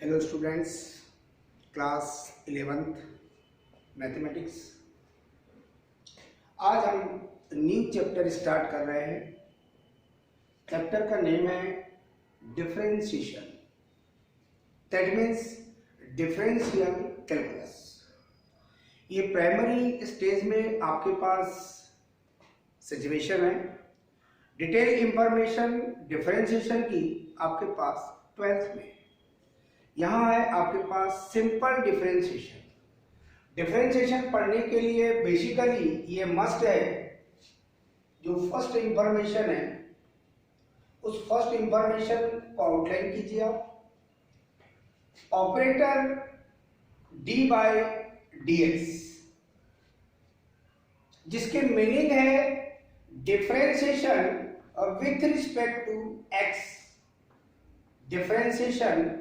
Hello students, class 11th mathematics. आज हम new chapter start कर रहे हैं। चैप्टर का नेम है differentiation, that means differential calculus. ये प्राइमरी स्टेज में आपके पास सिचुएशन है। डिटेल इंफॉर्मेशन डिफरेंशिएशन की आपके पास 12th में। यहाँ है आपके पास सिंपल डिफरेंशिएशन। डिफरेंशिएशन पढ़ने के लिए बेसिकली ये मस्ट है, जो फर्स्ट इंफॉर्मेशन है उस फर्स्ट इंफॉर्मेशन को आउटलाइन कीजिए आप। ऑपरेटर डी बाय dx, जिसके मीनिंग है differentiation with respect to x। Differentiation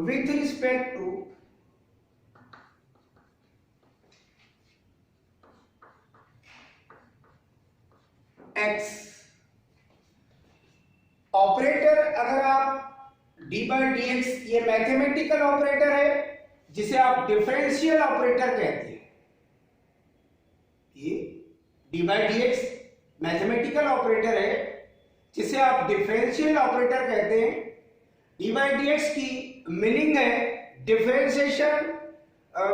with respect to x। Operator अगर आप d by dx, ये मैथमेटिकल ऑपरेटर है जिसे आप डिफरेंशियल ऑपरेटर कहते हैं। ये d by dx mathematical operator है जिसे आप डिफरेंशियल ऑपरेटर कहते हैं। d by dx की मीनिंग है differentiation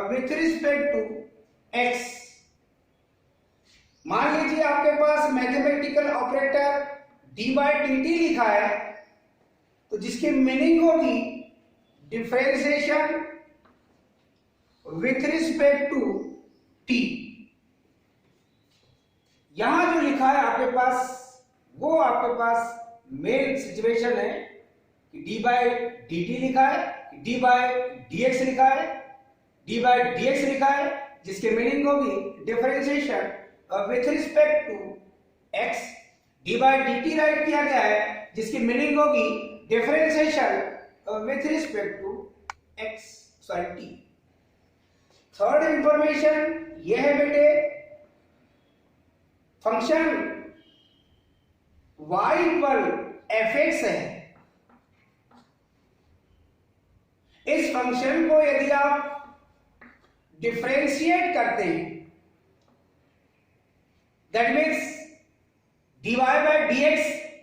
with respect to x। मान लीजिए आपके पास mathematical operator d by dt लिखा है, तो जिसकी मीनिंग होगी differentiation with respect to t। यहां जो लिखा है आपके पास, वो आपके पास मेन सिचुएशन है कि d by dt लिखा है, d by dx लिखा है, d by dx लिखा है, जिसके मीनिंग होगी differentiation with respect to x। d by dt right किया गया है, जिसकी मीनिंग होगी differentiation with respect to x sorry t। Third information यह है बेटे, फंक्शन y इक्वल fx है। इस फंक्शन को यदि आप डिफरेंशिएट करते हैं, that means dy by dx,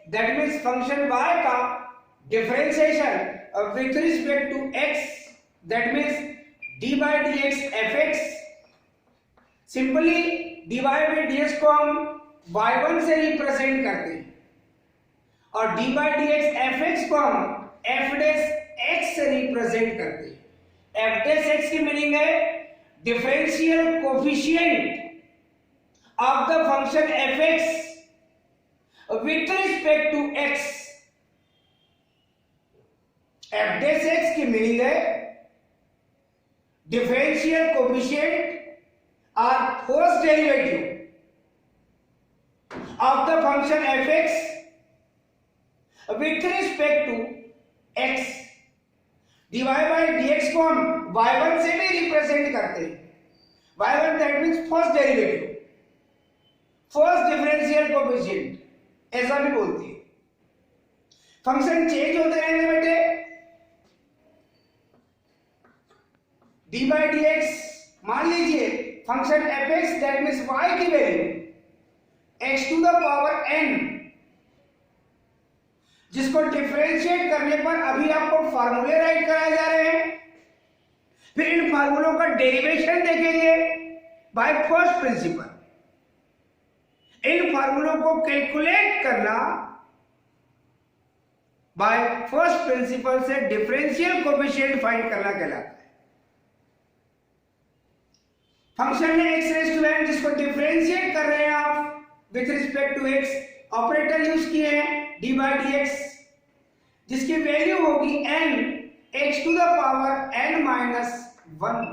that means function y का differentiation with respect to x, that means d by dx fx। Simply dy by dx को हम y1 से रिप्रेजेंट करते हैं और d by dx fx को हम f dash x से रिप्रेजेंट करते हैं। f dash x की मीनिंग है differential coefficient of the function fx with respect to x। f dash x की मीनिंग है डिफरेंशियल कोफिशिएंट और first derivative of the function fx with respect to x। dy by dx को हम y1 से भी represent करते हैं। y1 that means first derivative, first differential coefficient ऐसा भी बोलते हैं। फंक्शन चेंज होते रहेंगे बेटे। d by dx, मान लीजिए function fx that means y की value x to the power n, जिसको डिफरेंशिएट करने पर अभी आपको फार्मूले राइट कराए जा रहे हैं। फिर इन फार्मूलों का डेरिवेशन देखेंगे बाय फर्स्ट प्रिंसिपल। इन फार्मूलों को कैलकुलेट करना बाय फर्स्ट प्रिंसिपल से डिफरेंशियल कोएफिशिएंट फाइंड करना कहलाता है। फंक्शन है x रेज़ टू n, जिसको डिफरेंशिएट कर रहे हैं आप with respect to x। Operator use किए हैं d by dx, जिसकी वैल्यू होगी n x to the power n minus 1।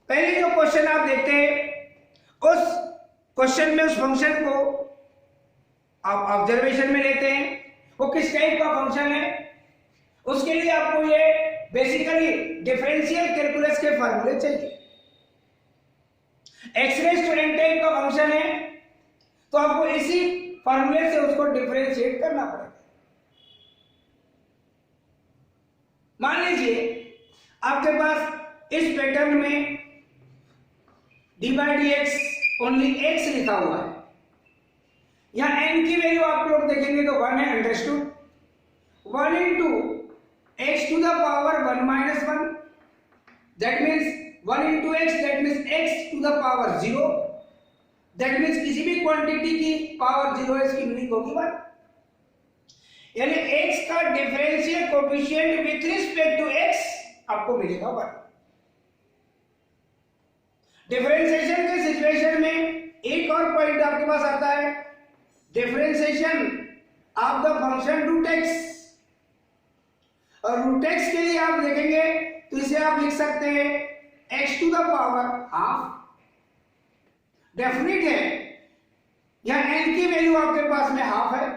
पहले जो क्वेश्चन आप देखते हैं, उस क्वेश्चन में उस फंक्शन को आप ऑब्जर्वेशन में लेते हैं, वो किस टाइप का फंक्शन है। उसके लिए आपको ये बेसिकली डिफरेंशियल कैलकुलस के फार्मूले चाहिए। x raise to n type का फंक्शन है, तो आपको इसी फॉर्मूले से उसको डिफरेंशिएट करना पड़ेगा। मान लीजिए आपके पास इस पैटर्न में D by D x only x लिखा हुआ है। यहां एन की वैल्यू आप लोग देखेंगे तो 1 है, understood. 1 into x to the power 1 minus 1, that means 1 into x, that means x to the power 0, that means किसी भी क्वांटिटी की पावर 0 है, इसकी मीनिंग होगी 1। यानी x का differential coefficient with respect to x आपको मिलेगा 1। डिफरेंशिएशन के सिचुएशन में एक और पॉइंट आपके पास आता है, differentiation of the function root x। और रूट x के लिए आप देखेंगे तो इसे आप लिख सकते हैं x to the power half. Definite है यहां n की वैल्यू आपके पास में हाफ है,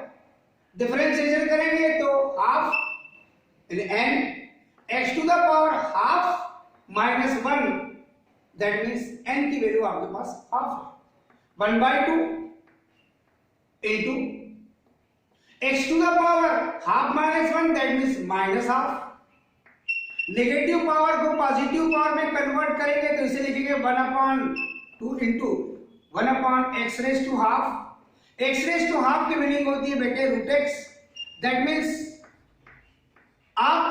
डिफरेंशिएशन करेंगे तो half n x to the power half minus 1, that means n की वैल्यू आपके पास हाफ है। 1/2 into x to the power half minus 1, that means minus half. Negative power को पॉजिटिव पावर में कन्वर्ट करेंगे तो इसे लिखेंगे 1/2 into 1/x raise to half. x raise to half की मीनिंग होती है बेटे रूट x, दैट मीन्स आप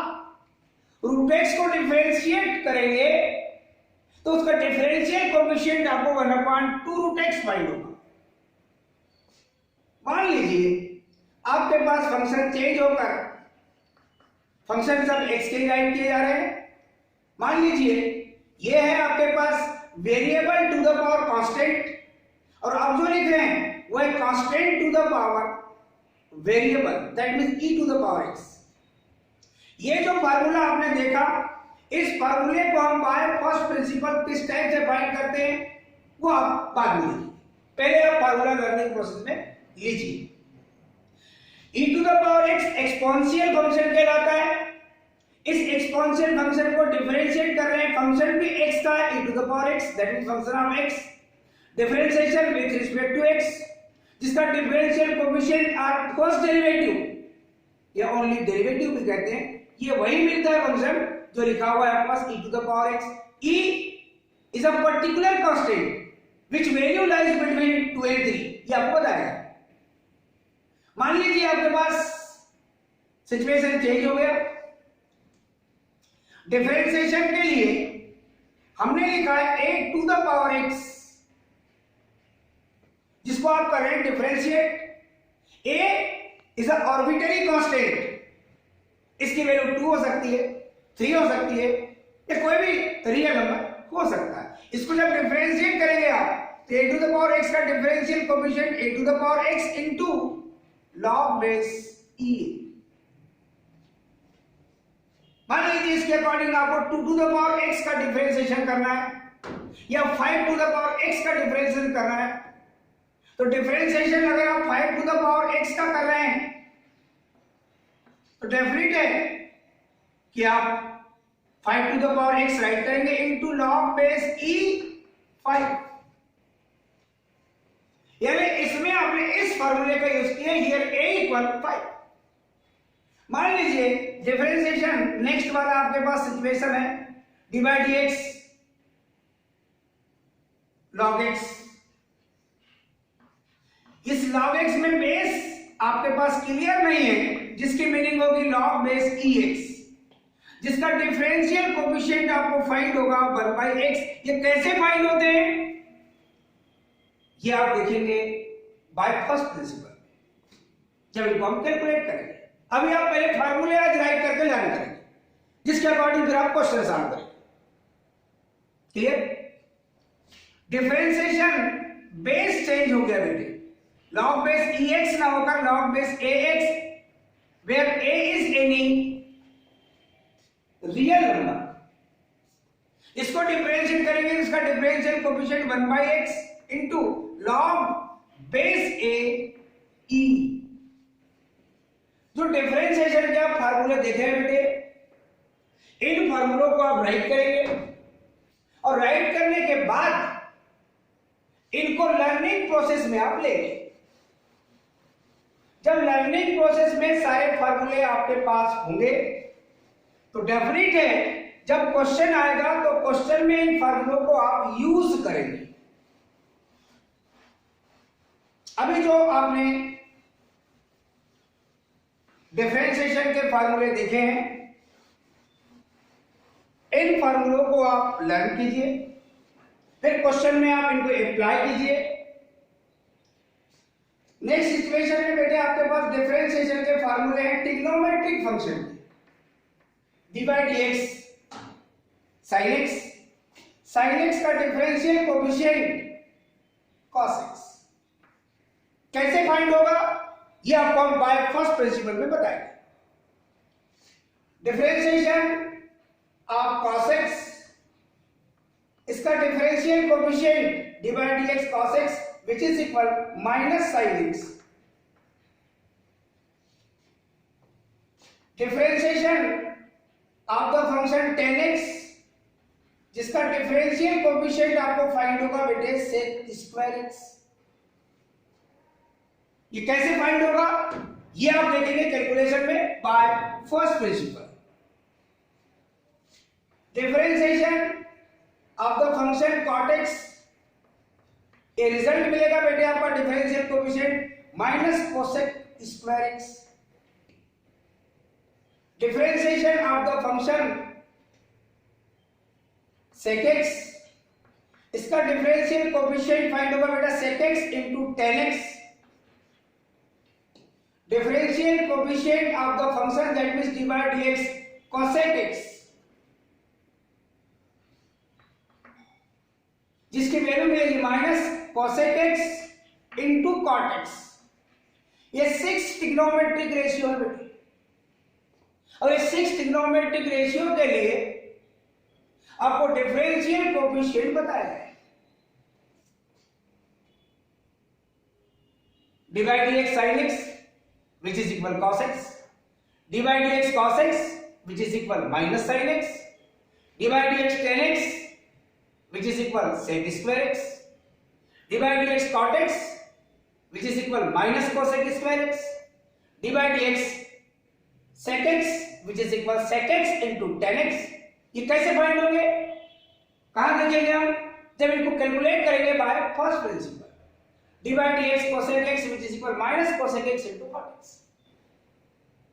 रूट x को डिफरेंशिएट करेंगे तो उसका डिफरेंशियल कोएफिशिएंट आपको 1/2 रूट x फाइंड होगा। मान लीजिए आपके पास फंक्शन चेंज होकर फंक्शन सब x के राइट किए जा रहे हैं। मान लीजिए ये है आपके पास variable to the power constant, और आप जो लिख रहे हैं वो है constant to the power variable, that means e to the power x। ये जो फार्मूला आपने देखा, इस फार्मूले को हम बाय फर्स्ट प्रिंसिपल किस टाइप से फाइंड करते हैं वो आप बाद में लीजिए, पहले आप फार्मूला लर्निंग प्रोसेस में लीजिए। e to the power x exponential function कहलाता है। इस एक्सपोनेंशियल फंक्शन को डिफरेंशिएट कर रहे हैं, फंक्शन भी x का है, e to the power x, that means function of x, differentiation with respect to x, जिसका differential coefficient or first derivative या ओनली डेरिवेटिव भी कहते हैं। ये वही मिलता है फंक्शन जो लिखा हुआ है आपके पास e to the power x। e is a particular constant which value lies between 2 and 3, ये आपको बताएगा। मान लीजिए आपके पास सिचुएशन चेंज हो गया, डिफरेंशिएशन के लिए हमने लिखा है a to the power x, जिसको आप कर रहे हैं differentiate. a is a arbitrary constant, इसकी वैल्यू 2 हो सकती है, 3 हो सकती है, या कोई भी रियल नंबर हो सकता है। इसको जब डिफरेंशिएट करेंगे आप तो a to the power x का differential coefficient a to the power x into log base e। मान लीजिए इसके अकॉर्डिंग आपको 2 टू द पावर x का डिफरेंशिएशन करना है या 5 टू द पावर x का डिफरेंशिएशन करना है, तो डिफरेंशिएशन अगर आप 5 टू द पावर x का कर रहे हैं तो डेफिनेट है कि आप 5 to the power x right करेंगे इनटू log बेस e 5। यानी इसमें आपने इस फार्मूले का यूज किया, हियर a इक्वल 5। मान लीजिए डिफरेंशिएशन नेक्स्ट वाला आपके पास सिचुएशन है D by D x log x। इस log x में बेस आपके पास क्लियर नहीं है, जिसकी मीनिंग होगी log बेस ex, जिसका डिफरेंशियल कोएफिशिएंट आपको फाइंड होगा 1/x। ये कैसे फाइंड होते हैं ये आप देखेंगे बाय फर्स्ट प्रिंसिपल जब इनको हम कैलकुलेट करेंगे। अभी आप पहले फार्मूले आज राइट करके लर्न करेंगे, जिसके अकॉर्डिंग फिर आप क्वेश्चन सॉल्व करेंगे। क्लियर? डिफरेंशिएशन बेस चेंज हो गया बेटे, log बेस ex ना होकर log base ax, where a is any real number. इसको डिफरेंशिएट करेंगे, इसका differential coefficient 1/x into log base a e। जो डिफरेंशिएशन के आप फार्मूले देखे हैं बेटे, इन फार्मूलों को आप राइट करेंगे और राइट करने के बाद इनको लर्निंग प्रोसेस में आप लेंगे। जब लर्निंग प्रोसेस में सारे फार्मूले आपके पास होंगे तो डेफिनेट है जब क्वेश्चन आएगा तो क्वेश्चन में इन फार्मूलों को आप यूज करेंगे। अभी जो आपने डिफरेंशिएशन के फार्मूले देखे हैं, इन फार्मूलों को आप लर्न कीजिए, फिर क्वेश्चन में आप इनको अप्लाई कीजिए। नेक्स्ट सिचुएशन में बेटे आपके पास डिफरेंशिएशन के फार्मूले हैं ट्रिग्नोमेट्रिक फंक्शन के, D by D x sine x, sine x का डिफरेंशियल कोएफिशिएंट कॉस एक्स कैसे फाइंड होगा ये आपको हम बाय फर्स्ट प्रिंसिपल में बताएंगे। डिफरेंशिएशन ऑफ कॉस एक्स, इसका differential coefficient D by D x cos x which is equal minus sine x. Differentiation of the function tan x, जिसका differential coefficient आपको फाइंड होगा बेटे sec स्क्वायर एक्स। ये कैसे find होगा ये आप देखेंगे कैलकुलेशन में bye first principal. Differentiation of the function cot x, ये रिजल्ट मिलेगा बेटे आपका differential coefficient minus cosec square x. Differentiation of the function sec x, इसका डिफरेंशियल कोएफिशिएंट फाइंड होगा बेटा sec x into tan x। Differential coefficient of the function that means D by D x cosec x, जिसकी value मिलेगी minus cosec x into cot x। ये 6 trigonometric ratio है बेटे, और इस 6 ट्रिग्नोमेट्रिक रेशियो के लिए आपको डिफरेंशियल कोएफिशिएंट बताया है। D by D x sine x which is equal cos x, d by dx cos x which is equal minus sin x, d by dx tan x which is equal sec square x, d by dx cot x which is equal minus cosec square x, d by dx sec x which is equal sec x into tan x। ये कैसे find होंगे, कहां देखेंगे हम, जब इनको calculate करेंगे bye first principal. D by D x cosec x which is equal minus cosec x into cot x।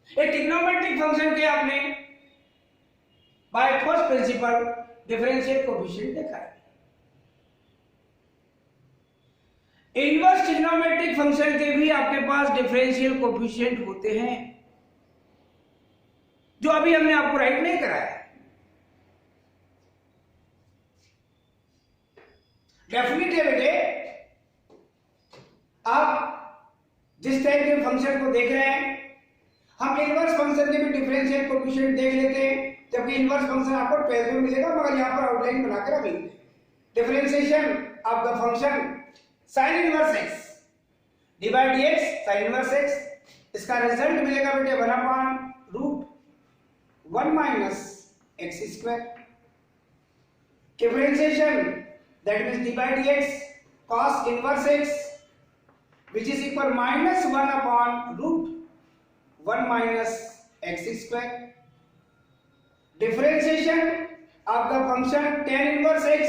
ये ट्रिग्नोमेट्रिक फंक्शन के आपने bye first principal differential coefficient देखा है। इनवर्स ट्रिग्नोमेट्रिक फंक्शन के भी आपके पास डिफरेंशियल कोएफिशिएंट होते हैं, जो अभी हमने आपको राइट नहीं कराया। डेफिनेटली बेटे आप जिस टाइप के फंक्शन को देख रहे हैं, हम इनवर्स फंक्शन के भी डिफरेंशियल कोएफिशिएंट देख लेते हैं, जबकि इनवर्स फंक्शन आपको 12 में मिलेगा, मगर यहां पर आउटलाइन बना के रख लेंगे। Differentiation of the function sin inverse x D by D x sin inverse x, इसका रिजल्ट मिलेगा बेटे 1/√1 minus x square. Differentiation that means D by D x cos inverse x which is equal minus 1/√1 minus x square। Differentiation of the function tan inverse x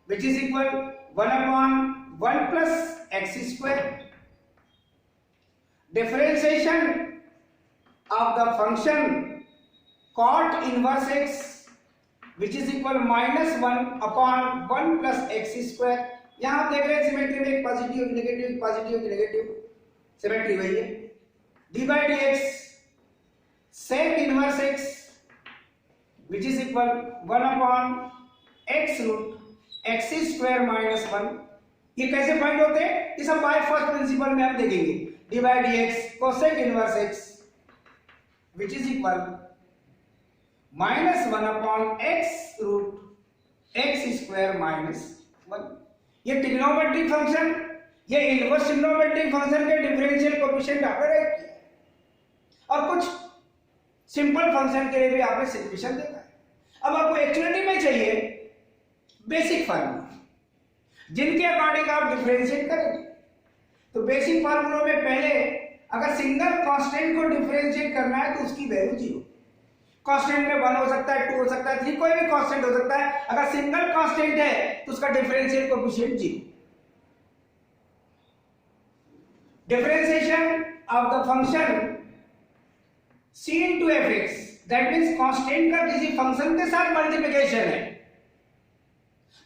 which is equal 1/1 plus x square। Differentiation of the function cot inverse x which is equal minus 1/1 plus x square। यहां आप देख रहे हैं symmetry में एक positive एक negative, एक positive एक नेगेटिव, सिमेट्री वही है। D by D X sec inverse X which is equal 1/x square minus 1। ये कैसे फाइंड होते हैं, ये सब बाय फर्स्ट प्रिंसिपल में हम देखेंगे। D by D x cosec inverse X which is equal minus 1/x square minus 1। ये ट्रिग्नोमेट्रिक फंक्शन, ये इनवर्स ट्रिग्नोमेट्रिक फंक्शन के डिफरेंशियल कोएफिशिएंट आपने राइट किया, और कुछ सिंपल फंक्शन के लिए भी आपने सिचुएशन देखा है। अब आपको एक्चुअलिटी में चाहिए बेसिक फार्मूला जिनके अकॉर्डिंग आप डिफरेंशिएट करेंगे। तो तो बेसिक फार्मूलों में पहले अगर सिंगल कांस्टेंट को डिफरेंशिएट करना है तो उसकी वैल्यू 0। कांस्टेंट में 1 हो सकता है, 2 हो सकता है, 3, कोई भी कांस्टेंट हो सकता है। अगर सिंगल कांस्टेंट है तो उसका differential coefficient 0। Differentiation of the function c into fx, that means constant का किसी फंक्शन के साथ मल्टीप्लिकेशन है,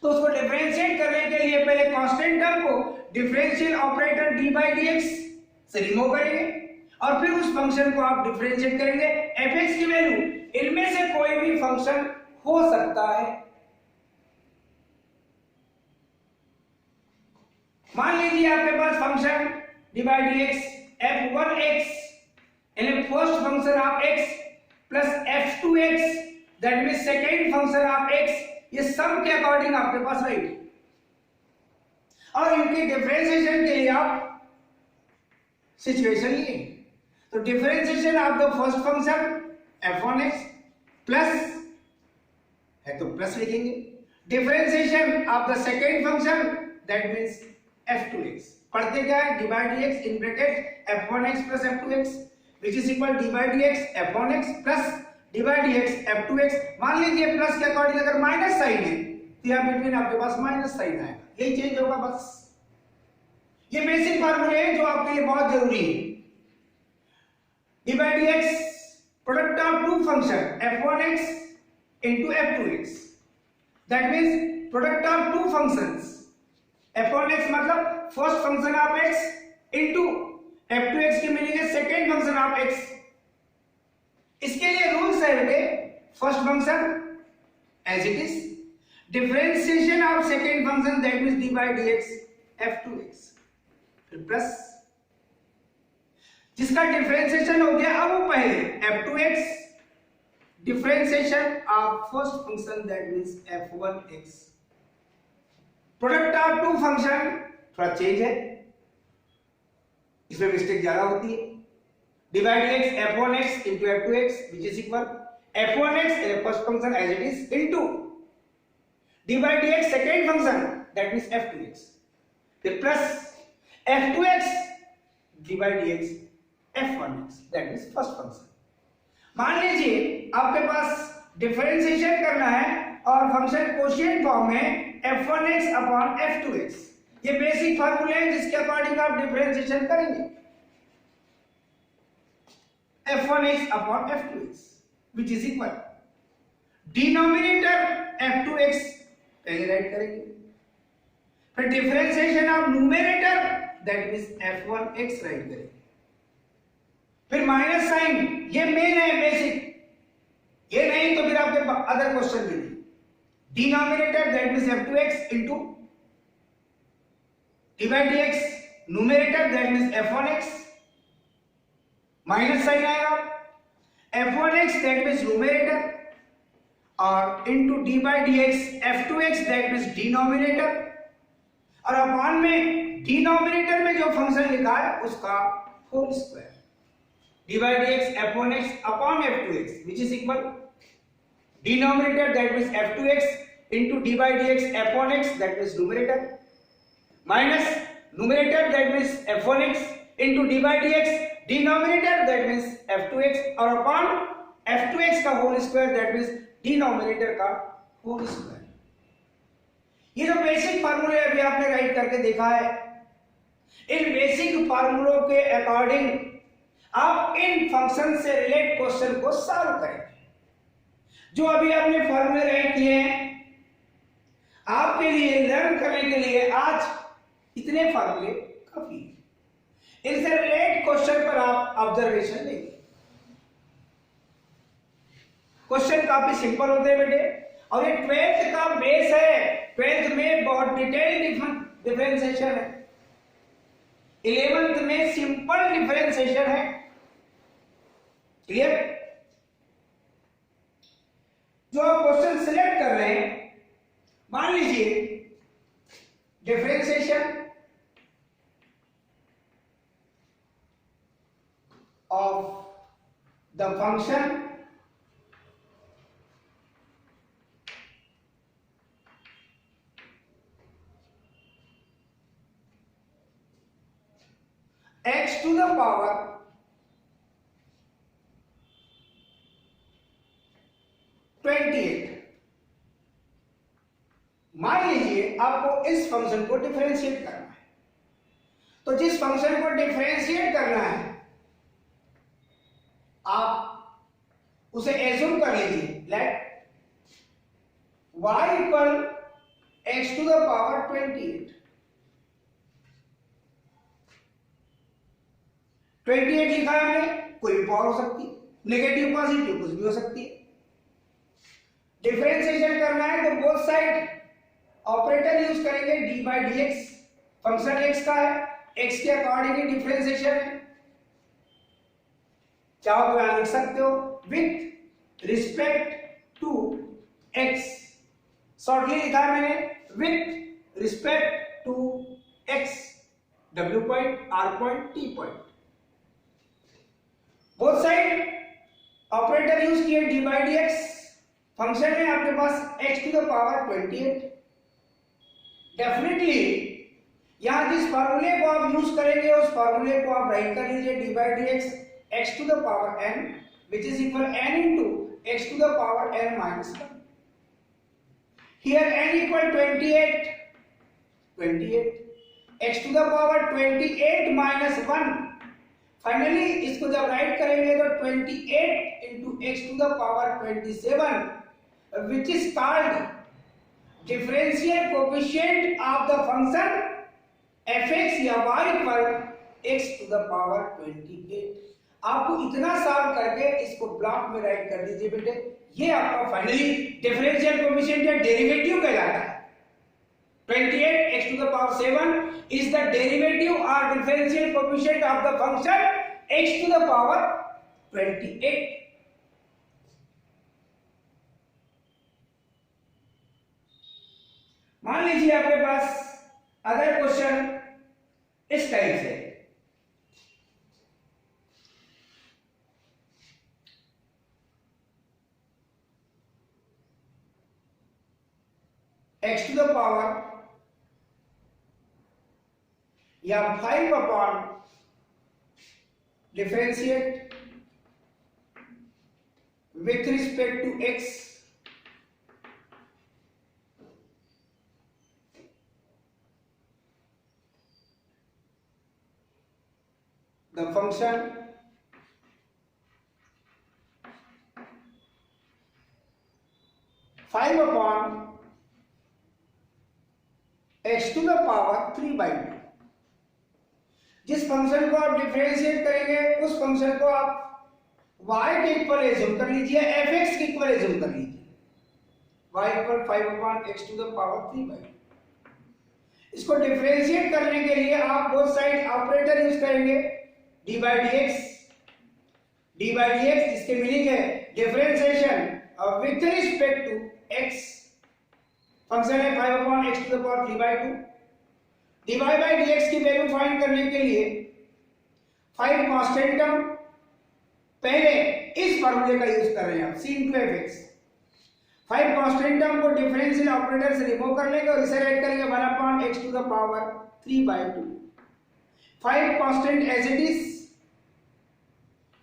तो उसको डिफरेंशिएट करने के लिए पहले कांस्टेंट टर्म को differential operator d by dx से रिमूव करेंगे और फिर उस फंक्शन को आप डिफरेंशिएट करेंगे। fx की वैल्यू इनमें से कोई भी फंक्शन हो सकता है। मान लीजिए आपके पास function d by dx f1x, यानी first function of x plus f2x, that means second function of x, ये सम के अकॉर्डिंग आपके पास राइट है। और इनके डिफरेंशिएशन के लिए आप सिचुएशन लिए, तो differentiation of the first function f1x plus है तो प्लस लिखेंगे, differentiation of the second function that means f2x, पढ़ते क्या है d by dx in bracket f1x plus f2x which is equal d by dx f1x plus d by dx f2x। मान लीजिए plus के according अगर minus sign है तो यहां बिटवीन आपके पास माइनस साइन आएगा, यही चेंज होगा बस। ये बेसिक फार्मूले हैं जो आपके लिए बहुत जरूरी है। d by dx product of two function f1x into f2x, that means product of two functions f1x मतलब first function of x into f2x की मीनिंग है सेकंड फंक्शन ऑफ x। इसके लिए रूल्स है बेटे, first function as it is, differentiation of second function that means d by dx f2x, फिर plus जिसका differentiation हो गया अब वो पहले f2x differentiation of first function that means f1x, product of two function थोड़ा चेंज है, इसमें मिस्टेक ज्यादा होती है। d by dx f1x into f2x which is equal f1x first function as it is into d by dx second function that means f2x, फिर plus f2x d by dx f1x that means first function। मान लीजिए आपके पास differentiation करना है और function quotient form में f1x upon f2x, ये basic फार्मूले हैं जिसके अकॉर्डिंग आप डिफरेंशिएशन करेंगे। f1x upon f2x which is equal denominator f2x पहले राइट करेंगे, फिर differentiation of numerator that means f1x right करेंगे, फिर माइनस साइन, ये मेन है बेसिक, ये नहीं तो फिर आपके अदर क्वेश्चन भी नहीं। Denominator that means f2x into d by dx numerator that means f1x, minus sign आएगा f1x दैट मींस न्यूमरेटर और into d by dx f2x that means denominator, और अपॉन में डिनोमिनेटर में जो फंक्शन लिखा है उसका whole square, d by dx f1x upon f2x which is equal denominator that means f2x into d by dx f1x that means numerator minus numerator that means f1x into d by dx denominator that means f2x और upon f2x का whole square that means denominator का whole square. ये जो basic फार्मूले अभी आपने right करके देखा है, इन बेसिक फार्मूलों के अकॉर्डिंग आप इन फंक्शन से रिलेट क्वेश्चन को सॉल्व करेंगे। जो अभी आपने फॉर्मूले राइट किए हैं आपके लिए लर्न करने के लिए आज इतने फॉर्मूले काफी है। इनसे रिलेट क्वेश्चन पर आप ऑब्जर्वेशन लेंगे। क्वेश्चन काफी सिंपल होते हैं बेटे, और ये 12th का बेस है। 12th में बहुत डिटेल डिफरेंशिएशन है, 11th में सिंपल डिफरेंशिएशन है। क्लियर? जो आप क्वेश्चन सिलेक्ट कर रहे हैं, मान लीजिए differentiation of the function x to the power 28। मान लीजिए आपको इस फंक्शन को डिफरेंशिएट करना है, तो जिस फंक्शन को डिफरेंशिएट करना है आप उसे एज्यूम कर लीजिए, let y equal x to the power 28। 28 लिखा है हमने, कोई भी पावर हो सकती है, नेगेटिव पॉजिटिव कुछ भी हो सकती है। डिफरेंशिएशन करना है तो बोथ साइड ऑपरेटर यूज करेंगे, D by D x. Function x का है, x के अकॉर्डिंग ही डिफरेंशिएशन है। चाहो तो यहां लिख सकते हो with respect to x, shortly लिखा है मैंने with respect to x, w point, r point, t point. Both side operator use किए d by D x. Function में आपके पास x to the power 28। Definitely यहां जिस फार्मूले को आप यूज करेंगे उस फार्मूले को आप राइट कर लीजिए, D by D x x to the power n which is equal n into x to the power n minus 1. Here n equal 28, 28 x to the power 28 minus 1. Finally इसको जब right करेंगे तो 28 into x to the power 27 which is called differential coefficient of the function fx या y equal x to the power 28। आपको इतना solve करके इसको block में राइट कर दीजिए बेटे, ये आपका फाइनली डिफरेंशियल कोएफिशिएंट या डेरिवेटिव कहलाता है। 28 x to the power 7 is the derivative or differential coefficient of the function x to the power 28। मान लीजिए आपके पास अगर क्वेश्चन इस टाइप से, x to the power या 5 upon differentiate with respect to x, the function five upon x to the power 3/2। जिस function को आप डिफरेंशिएट करेंगे उस फंक्शन को आप y के इक्वल एज्यूम कर लीजिए, fx के इक्वल एज्यूम कर लीजिए, y equal 5 upon x to the power 3/2। इसको डिफरेंशिएट करने के लिए आप बोथ साइड ऑपरेटर यूज करेंगे, D by D X. D by D X इसके मीनिंग है differentiation with respect to x। Function है 5 upon x to the power 3/2। dy by dx की वैल्यू फाइंड करने के लिए 5 कांस्टेंट टर्म, पहले इस फार्मूले का यूज कर रहे हैं आप, c into fx। 5 constant term को डिफरेंशियल ऑपरेटर से रिमूव कर लेंगे और इसे राइट करेंगे 1 upon x to the power 3/2। 5 constant as it is,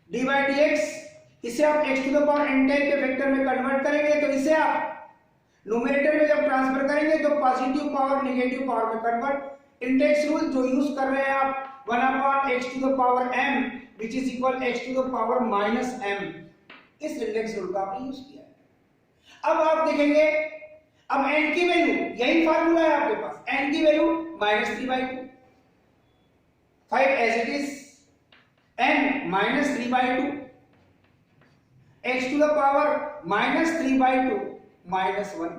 dy by dx, इसे आप x to the power n type के वेक्टर में कन्वर्ट करेंगे तो इसे आप न्यूमरेटर में जब ट्रांसफर करेंगे तो पॉजिटिव पावर नेगेटिव पावर में कन्वर्ट। इंडेक्स रूल जो यूज कर रहे हैं आप 1 upon x to the power m which is equal x to the power minus m, इस इंडेक्स रूल का आपने यूज किया है। अब आप देखेंगे, अब n की वैल्यू, यही फार्मूला है आपके पास, n की value -3/2, 5 as it is, n -3/2, x to the power -3/2 -1,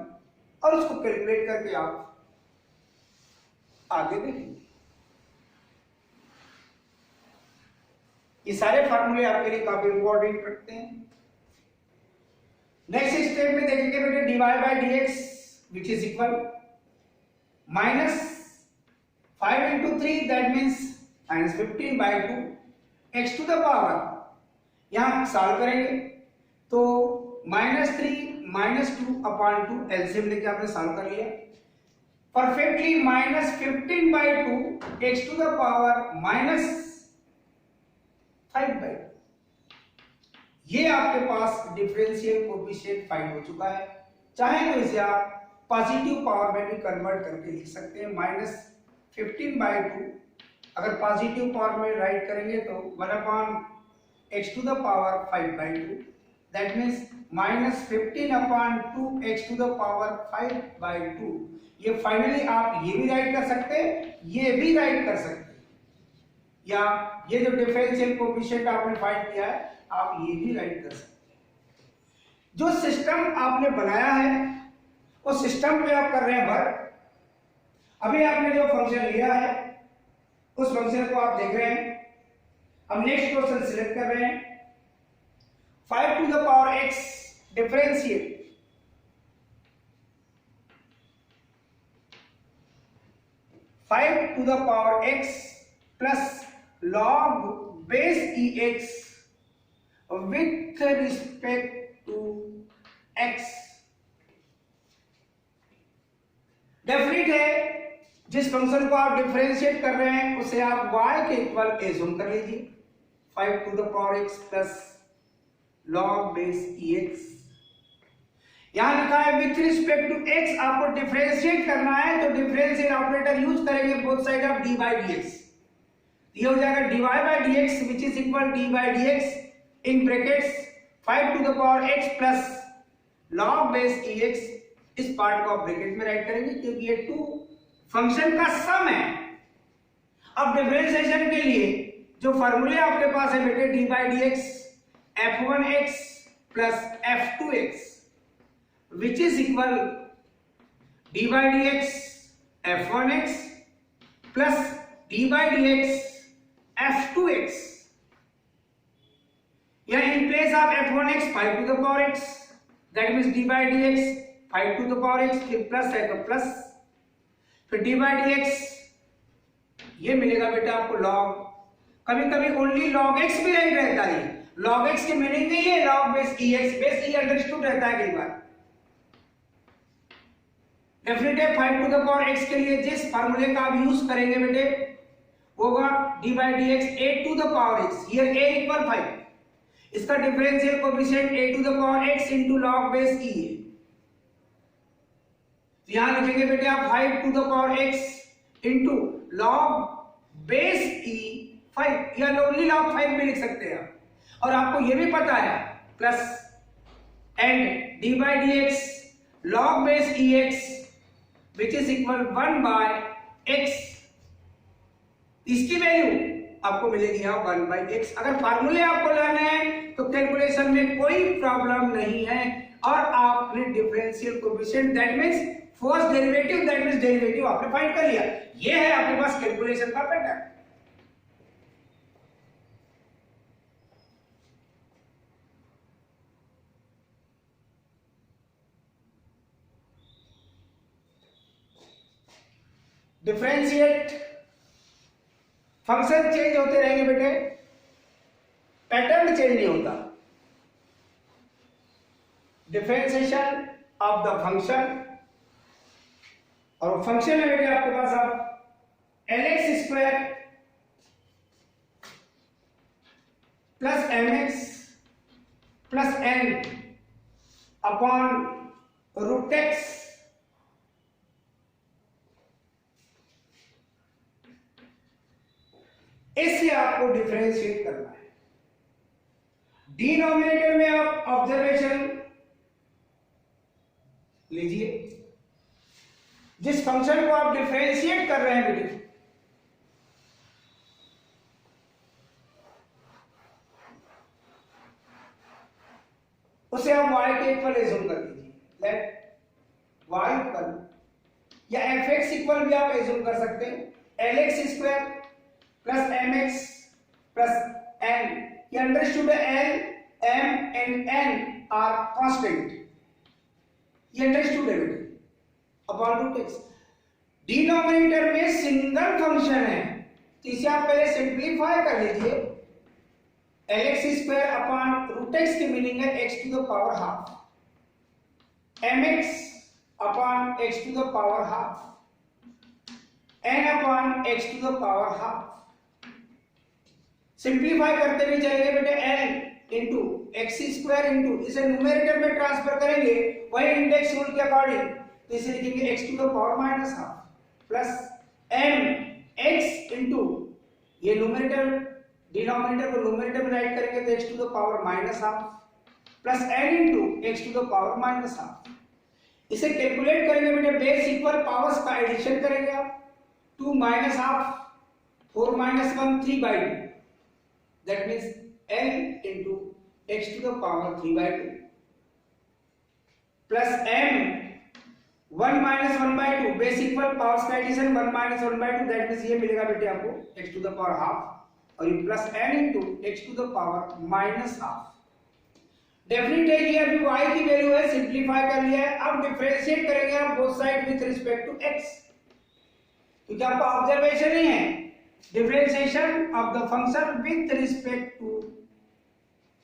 और उसको कैलकुलेट करके आप आगे देखेंगे। ये सारे फार्मूले आपके लिए काफी इंपॉर्टेंट रखते हैं। नेक्स्ट स्टेप में देखेंगे बेटे dy by dx which is equal -5 into 3 that means -15/2 x to the power, यहां सॉल्व करेंगे तो -3 -2 अपॉन 2 एलसीएम लेके आपने सॉल्व कर लिया, perfectly -15/2 x to the power 5/2। ये आपके पास डिफरेंशियल कोएफिशिएंट फाइंड हो चुका है। चाहे तो इसे आप पॉजिटिव पावर में भी कन्वर्ट करके लिख सकते हैं, -15/2। अगर पॉजिटिव पावर में राइट करेंगे तो 1/x⁵ दैट मीन्स -15/2x⁵5/2। ये फाइनली आप ये भी राइट कर सकते हैं, ये भी राइट कर सकते हैं, या ये जो डिफरेंशियल कोएफिशिएंट आपने फाइंड किया है आप ये भी राइट कर सकते हैं। जो सिस्टम आपने बनाया है उस सिस्टम पे आप कर रहे हैं वर्क। अभी आपने जो फंक्शन लिया है उस फंक्शन को आप देख रहे हैं। हम नेक्स्ट क्वेश्चन सिलेक्ट कर रहे हैं। 5⁵x differentiate 5⁵x plus log base ex with respect to x। Definite है जिस फंक्शन को आप डिफरेंशिएट कर रहे हैं उसे आप y के इक्वल एज्यूम कर लीजिए। 5⁵x plus log base ex, यहां लिखा है विथ रिस्पेक्ट टू x। आपको डिफरेंशिएट करना है तो डिफरेंशियल ऑपरेटर यूज करेंगे both side of dy by dx। ये हो जाएगा dy by dx which is equal d by dx in brackets 5⁵x plus log base ex। इस पार्ट को आप ब्रैकेट में राइट करेंगे क्योंकि ये टू फंक्शन का सम है। अब डिफरेंशिएशन के लिए जो फार्मूले आपके पास है बेटे d by dx f1x plus f2x which is equal d by dx f1x plus d by dx f2x। या in place of f1x 5⁵x that means d by dx 5⁵x फिर प्लस है तो प्लस, फिर d by dx ये मिलेगा बेटा आपको log। कभी कभी ओनली log x भी राइट रहता है। log x की मीनिंग नहीं है log base ex, base e understood रहता है कई बार। डेफिनेट है 5⁵x के लिए जिस फार्मूले का आप यूज करेंगे बेटे होगा d by dx 8⁵x। Here a equal 5, इसका differential coefficient 8⁵x into log base e है। यहां लिखेंगे बेटे आप 5⁵x into log base e 5, या ओनली log 5 भी लिख सकते हैं आप। और आपको यह भी पता है plus and d by dx log base ex which is equal 1/x। इसकी वैल्यू आपको मिलेगी यहां 1/x। अगर फार्मूले आपको लाने हैं तो कैलकुलेशन में कोई प्रॉब्लम नहीं है। और आपने differential coefficient that means first derivative that means derivative आपने फाइंड कर लिया। ये है आपके पास कैलकुलेशन का पैटर्न। डिफरेंशिएट फंक्शन चेंज होते रहेंगे बेटे, पैटर्न चेंज नहीं होता। डिफरेंशिएशन ऑफ द फंक्शन, और फंक्शन में बेटे आपके पास अब lx² plus mx plus n upon √x इससे आपको डिफरेंशिएट करना है। डिनोमिनेटर में आप ऑब्जर्वेशन लीजिए। जिस फंक्शन को आप डिफरेंशिएट कर रहे हैं बेटे उसे आप y के इक्वल एज्यूम कर लीजिए। लेट y इक्वल या fx इक्वल भी आप एज्यूम कर सकते हैं lx² plus mx plus n। ये अंडरस्टूड है l m and n are constant, ये अंडरस्टूड है बेटे अपॉन √x। डिनोमिनेटर में सिंगल फंक्शन है तो इसे आप पहले सिंपलीफाई कर लीजिए। lx² अपॉन √x की मीनिंग है x⁻², mx upon x⁻², n upon x⁻²। Simplify करते हुए चलेंगे बेटे n into x square into, इसे न्यूमेरेटर में ट्रांसफर करेंगे वही इंडेक्स रूल के अकॉर्डिंग, तो इसे लिखेंगे x to the power minus half plus m x into, ये न्यूमेरेटर डिनोमिनेटर को न्यूमेरेटर में राइट करेंगे तो x to the power minus half plus n into x to the power minus half. इसे कैलकुलेट करेंगे बेटे बेस इक्वल पावर्स का addition करेंगे आप, 2 minus half 4 minus 1 3/2, that means n into x to the power 3/2 plus m 1 minus 1/2 base equal powers का addition 1 minus 1/2, that means ये मिलेगा बेटे आपको x to the power half और ये plus n into x to the power minus half. Definite है कि अभी y की वैल्यू है, सिंप्लीफाई कर लिया है, अब डिफरेंशिएट करेंगे आप both side with respect to x, क्योंकि आपका ऑब्जर्वेशन ही है differentiation of the function with respect to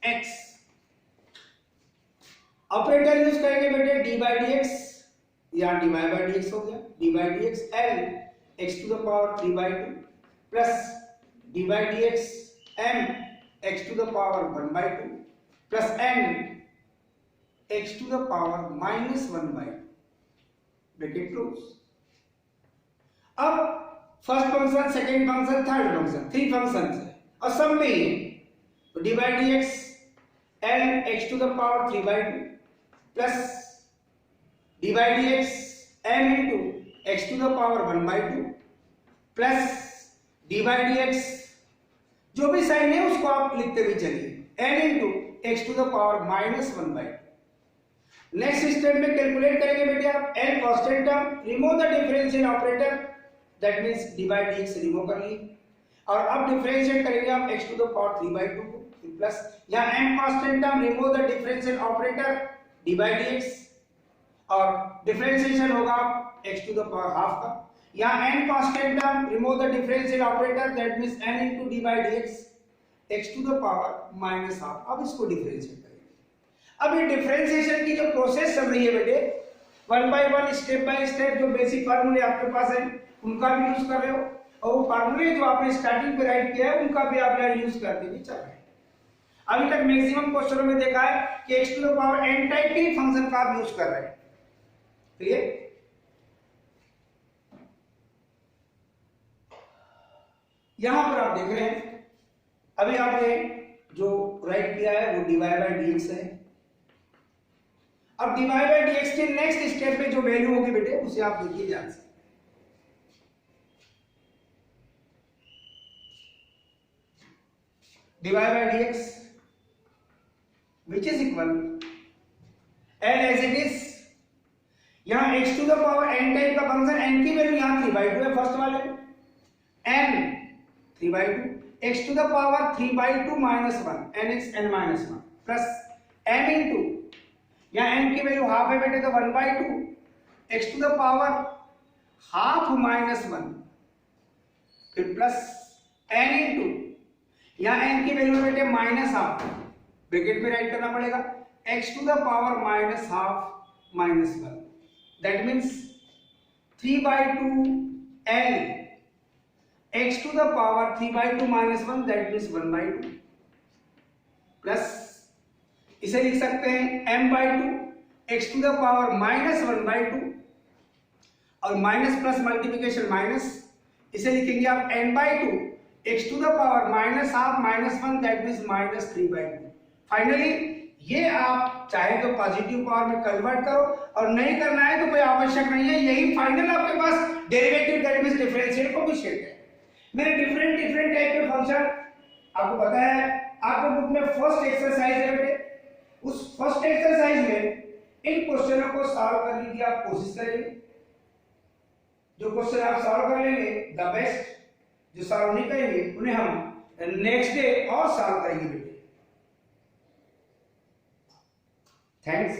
x। Operator use करेंगे बेटे d by dx, यहाँ dy by dx हो गया, d by dx l x to the power 3/2 plus d by dx m x to the power 1/2 plus n x to the power minus 1/2, bracket close. अब first function, second function, third function, 3 function है और सब में ही तो d by D x l x to the power 3/2 plus d by D x m into x to the power 1/2 plus d by D x, जो भी sign है उसको आप लिखते हुए चलिए, n into x to the power minus 1/2। Next step में calculate करेंगे बेटे आप L constant term, remove the differential operator, that means D by D x remove कर लिए और अब डिफरेंशिएट करेंगे आप x टू द पावर 3/2 को, प्लस यहाँ m constant term, remove the differential operator d by D x और differentiation होगा x to the power half का, यहाँ n constant term, remove the differential operator, that means n into d by D x x to the power minus half. अब इसको differentiate करेंगे। अब ये differentiation की जो प्रोसेस चल रही है बेटे, 1 बाय 1 स्टेप बाय स्टेप जो बेसिक फार्मूले आपके पास है उनका भी यूज कर रहे हो और वो फार्मूले जो आपने स्टार्टिंग पे राइट किया है उनका भी आप यहाँ यूज करते हुए चल रहे हैं। अभी तक मैक्सिमम क्वेश्चनों में देखा है कि x to the power n type के फंक्शन का आप यूज कर रहे हैं, क्लियर। यहां पर आप देख रहे हैं अभी आपने जो राइट किया है वो dy बाई dx है। अब dy बाई dx के नेक्स्ट स्टेप पे जो वैल्यू होगी बेटे उसे आप देखिए ध्यान से, dy by dx which is equal and as it is, यहाँ x to the power n type का फंक्शन, n की वैल्यू यहाँ 3/2 है फर्स्ट वाले, n 3/2 x to the power 3/2 minus 1 nx n minus 1 plus m into, यहाँ n की value half है बेटे तो 1/2 x to the power half minus 1 फिर प्लस n into, यहाँ n की वैल्यू बेटे माइनस हाफ, ब्रैकेट में राइट करना पड़ेगा, x to the power minus half minus 1, that means 3/2 l x to the power 3/2 minus 1, that means 1/2 plus इसे लिख सकते हैं m/2 x to the power minus 1/2 और माइनस प्लस मल्टीप्लिकेशन माइनस, इसे लिखेंगे आप n/2 x to the power minus half minus 1, that means minus 3/2। Finally ये आप चाहे तो पॉजिटिव पावर में कन्वर्ट करो और नहीं करना है तो कोई आवश्यक नहीं है, यही फाइनल आपके पास derivative that means differential coefficient है। मेरे डिफरेंट टाइप के फंक्शन आपको पता है, आपके बुक में फर्स्ट एक्सरसाइज है बेटे, उस फर्स्ट एक्सरसाइज में इन क्वेश्चनों को सॉल्व करने की आप कोशिश करेंगे। जो क्वेश्चन आप सॉल्व कर लेंगे द बेस्ट, जो सॉल्व नहीं करेंगे उन्हें हम नेक्स्ट डे और सॉल्व करेंगे बेटे। थैंक्स।